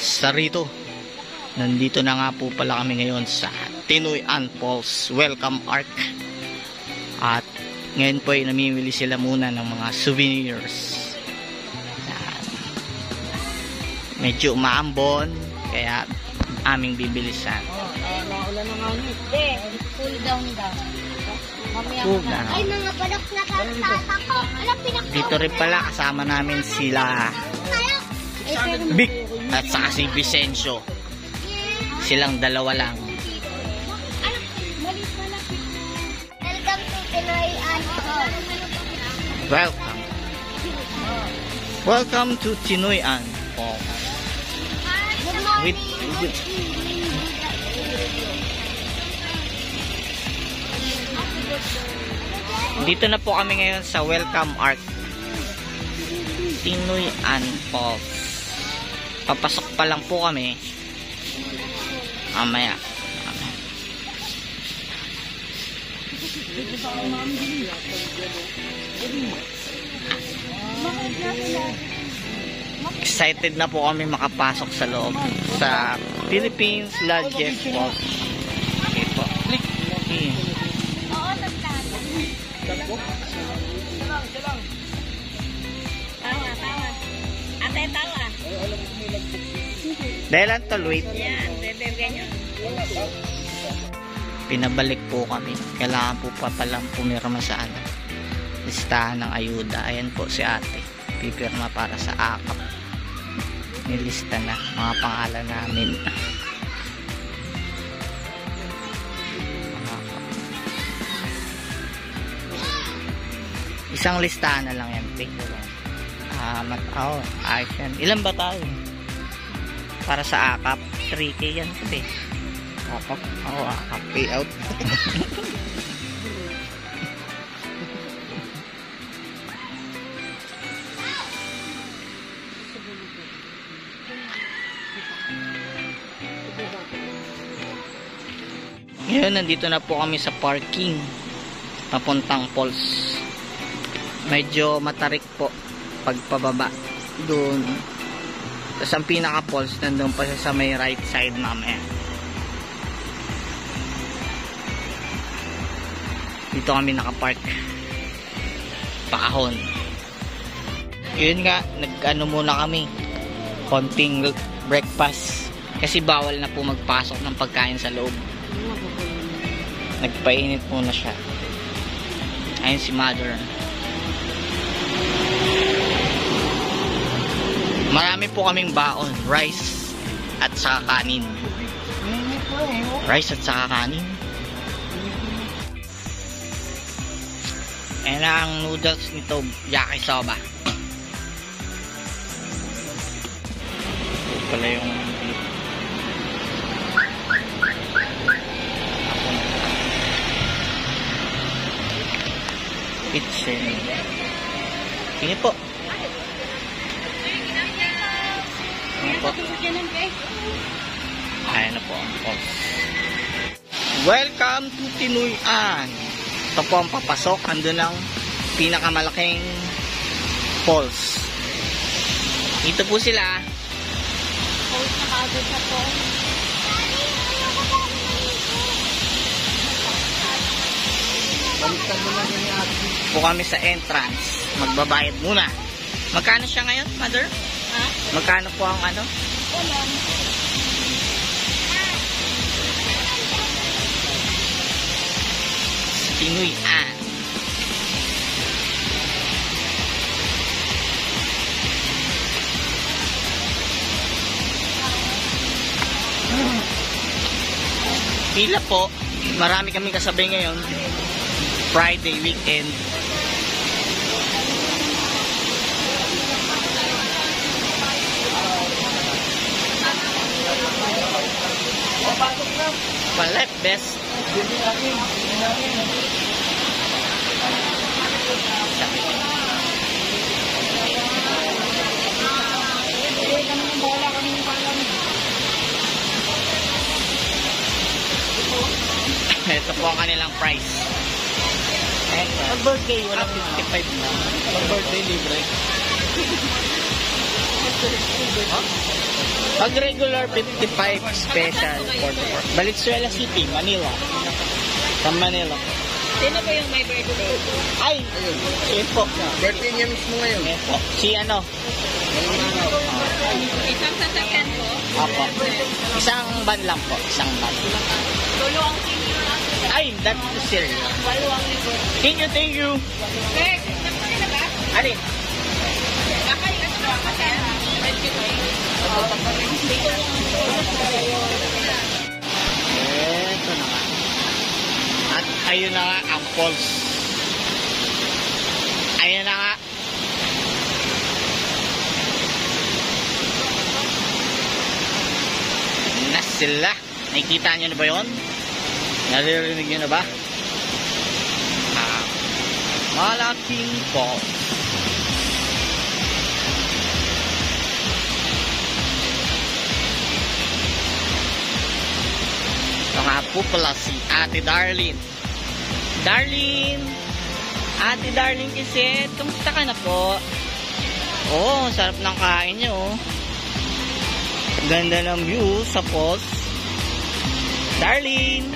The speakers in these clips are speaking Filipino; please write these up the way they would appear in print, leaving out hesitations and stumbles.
Sarito. Nandito na nga po pala kami ngayon sa Tinoyan Falls Welcome Arc. At ngayon po ay namimili sila muna ng mga souvenirs. Yan. Medyo umaambon kaya aming bibilisan. Naulan na nga nito. Hindi, cool down daw. Cool down. Ay, mga balak na tatata ko. Alam, pinakita. Dito rin pala kasama namin sila Vic at saka si Vicencio. Silang dalawa lang. Welcome to Tinoyan. Welcome to Tinoyan Falls. With dito na po kami ngayon sa Welcome Arc Tinoyan Falls. Papasok pa lang po kami mamaya. Excited na po kami makapasok sa loob sa Philippines largest falls. Okay po. Okay. Tawa. Ate, tawa. Dahil ang wait. Yan, bebe, ganyan. Pinabalik po kami. Kailangan po pa palang pumirma sa listahan ng ayuda. Ayan po si ate. Pipirma para sa akap. Nilista na mga pangalan namin. Isang listahan na lang yan. Ayos yan. Ilan ba tayo? Para sa akap, 3K yan. Akap? Akap payout. Ngayon, nandito na po kami sa parking papuntang falls. Medyo matarik po pagpababa doon. Tapos ang pinaka falls nandun pa siya sa may right side mamaya. Dito kami nakapark pakahon. Yun nga, nag-ano muna kami, konting breakfast kasi bawal na po magpasok ng pagkain sa loob. Nagpainit muna siya. Ayun si mother. Marami po kaming baon, rice at saka kanin. Rice at saka kanin. Ayan na ang noodles nito, yakisoba. Ito pala yung kitchen. Sige po. Ayan na po ang falls. Welcome to Tinoyan. Ito po ang papasok. Andun ang pinakamalaking falls. Dito po sila. Falls na kagod na po. Po kami sa entrance. Magbabayad muna. Magkano siya ngayon, mother? Ha? Magkano po ang ano? Tinoyan. Pila po. Marami kami kasabay ngayon. Friday weekend. Palep best. Ito po ang kanilang price. Pag birthday, walang 55 na. Pag birthday, libre. Pag regular 55, special 44. Valenzuela City, Manila. Sa Manila. Sino ba yung may birthday? Ay, yun po. Birthday niya mismo ngayon. Yun po. Si ano? Isang sasakyan po. Apo. Isang van lang po. Isang van. Tulo ang senior natin. Ay, that's the serious. 2,000. Thank you, thank you. Sir, nagpapalala na ba? Alin? Baka yung ito ba? Kasi, Eto na nga. At ayun na nga ang falls. Ayun na nga. Na sila. Nakikita nyo na ba yun? Naririnig nyo na ba? Malaking falls. Ito nga po pala si Ate Darlene. Darlene! Ate Darlene kasi, kamusta ka na po? Oo, sarap ng kain nyo. Ganda ng view sa falls. Darlene!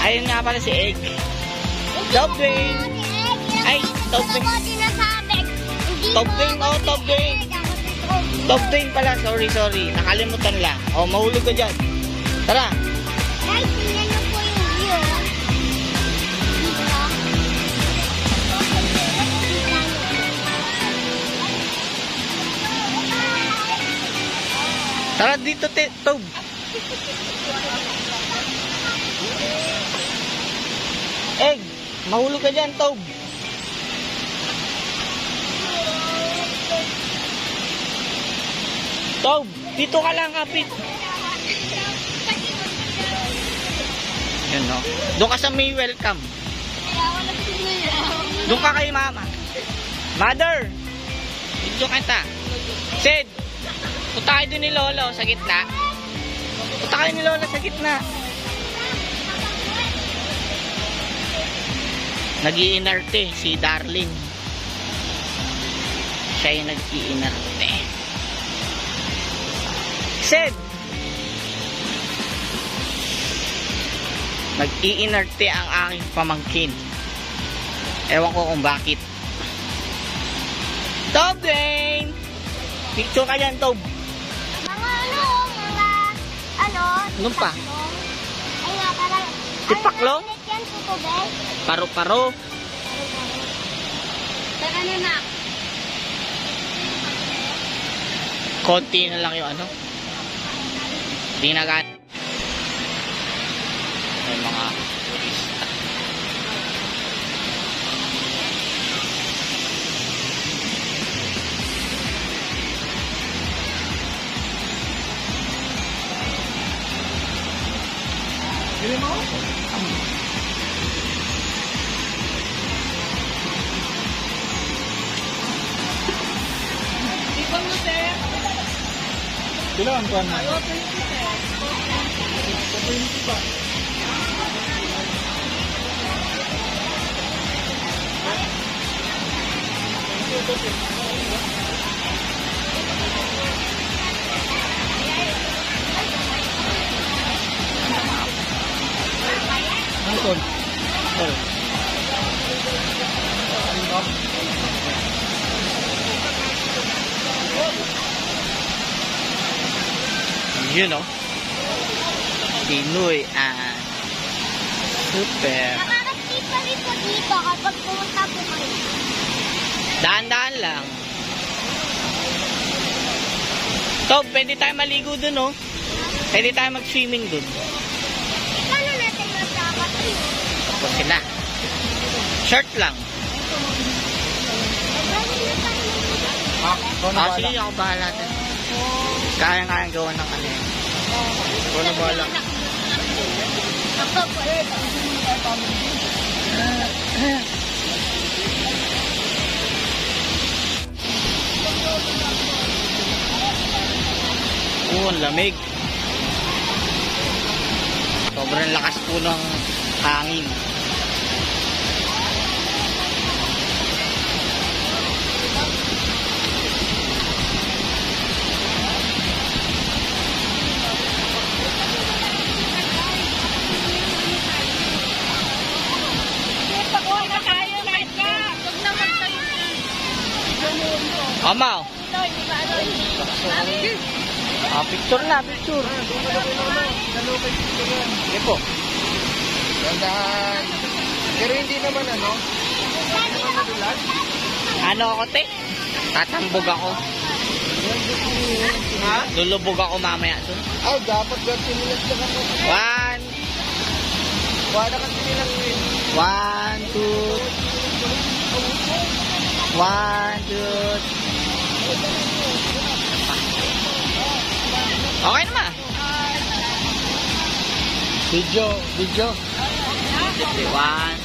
Ayun nga pala si Egg. Tobing! Ay, Tobing! Tobing, oh, Tobing! Tobing pala, sorry. Nakalimutan lang. Oh, mahulog ka dyan. Tara! Guys, tingnan niyo po yung view. Tara dito, Tob! Egg! Mahulog ka dyan, Tob! Tob! Dito ka lang, kapit! Yun, no? Doon ka sa may welcome. Doon ka kay mama. Mother! Dito kita. Sid! Punta kayo doon ni Lolo sa gitna. Punta kayo ni Lolo sa gitna. Nag-iinarte si Darlene. Siya yung nag-iinarte. Sid! Nag-iinarte ang aking pamangkin. Ewan ko kung bakit. Tob Dane! Picture ka dyan, Tob. Ano pa? Ay nga, parang... Tipaklo? Ano na yan, tutubig? Paro-paro. Saka na na. Konti na lang yung ano. Di na gan. May mga turista. Ipon mo, sir. Kailangan ko na. Angkon. You know. Pinoy super. Nakakasip pa rin po dito kapag pumunta po kayo. Daan-daan lang. Tob, pwede tayo maligo dun, oh. Pwede tayo mag-swimming dun. Paano natin masapat yun? Tapos sila. Shirt lang. Sige, ako bahala dun. Kaya-kaya gawa ng kanina. Ikaw na bahala. Ang lamig. Sobrang lakas po ng hangin. Amaw. Picture na, picture. Sige po. Dandahan. Pero hindi naman ano. Ano ako, te? Tatambog ako. Ha? Lulubog ako mamaya doon. Dapat ba sinilas ka ako? One, Wala ka sinilas eh. 1, 2. 1, 2. Okay naman. Video. 1,